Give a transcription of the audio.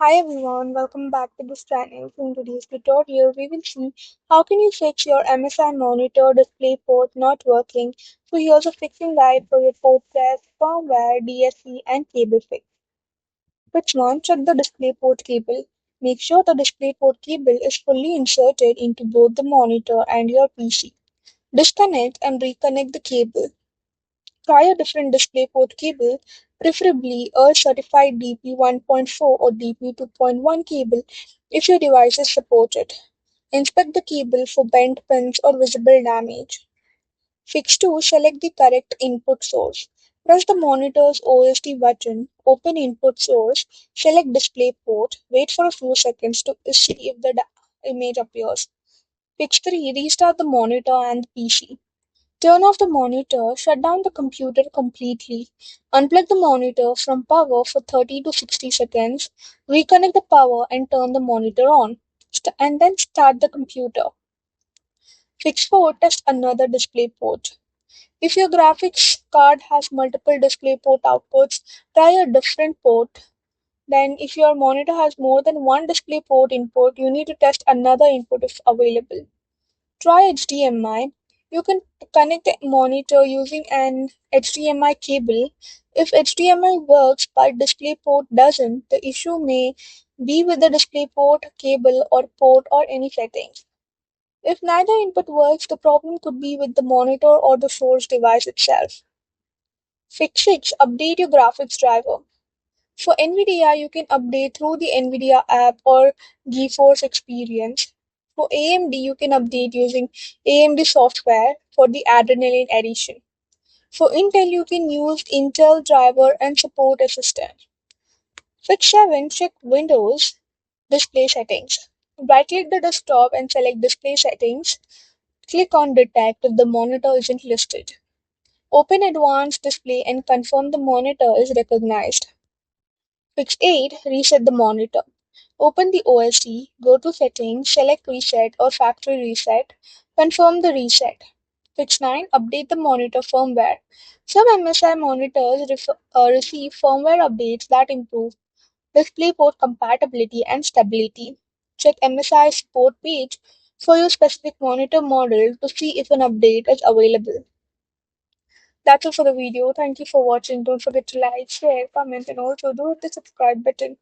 Hi everyone, welcome back to this channel. In today's tutorial, we will see how can you fix your MSI monitor display port not working. So here's a fixing guide for your port test, firmware, DSC, and cable fix. Which one? Check the display port cable. Make sure the display port cable is fully inserted into both the monitor and your PC. Disconnect and reconnect the cable. Try a different DisplayPort cable, preferably a certified DP 1.4 or DP 2.1 cable if your devices support it. Inspect the cable for bent pins or visible damage. Fix 2. Select the correct input source. Press the monitor's OSD button, open input source, select DisplayPort, wait for a few seconds to see if the image appears. Fix 3. Restart the monitor and the PC. Turn off the monitor, shut down the computer completely, unplug the monitor from power for 30 to 60 seconds, reconnect the power and turn the monitor on, and then start the computer. Fix 4. Test another display port. If your graphics card has multiple display port outputs, try a different port. Then, if your monitor has more than one display port input, you need to test another input if available. Try HDMI. You can connect the monitor using an HDMI cable. If HDMI works but DisplayPort doesn't, the issue may be with the DisplayPort cable or port or any settings. If neither input works, the problem could be with the monitor or the source device itself. Fix 6. Update your graphics driver. For NVIDIA, you can update through the NVIDIA app or GeForce Experience. For AMD, you can update using AMD software for the Adrenaline Edition. For Intel, you can use Intel Driver and Support Assistant. Fix 7. Check Windows display settings. Right-click the desktop and select Display Settings. Click on Detect if the monitor isn't listed. Open Advanced Display and confirm the monitor is recognized. Fix 8. Reset the monitor. Open the OSD, go to Settings, select Reset or Factory Reset, confirm the reset. Fix 9. Update the monitor firmware. Some MSI monitors receive firmware updates that improve DisplayPort compatibility and stability. Check MSI support page for your specific monitor model to see if an update is available. That's all for the video. Thank you for watching. Don't forget to like, share, comment, and also do hit the subscribe button.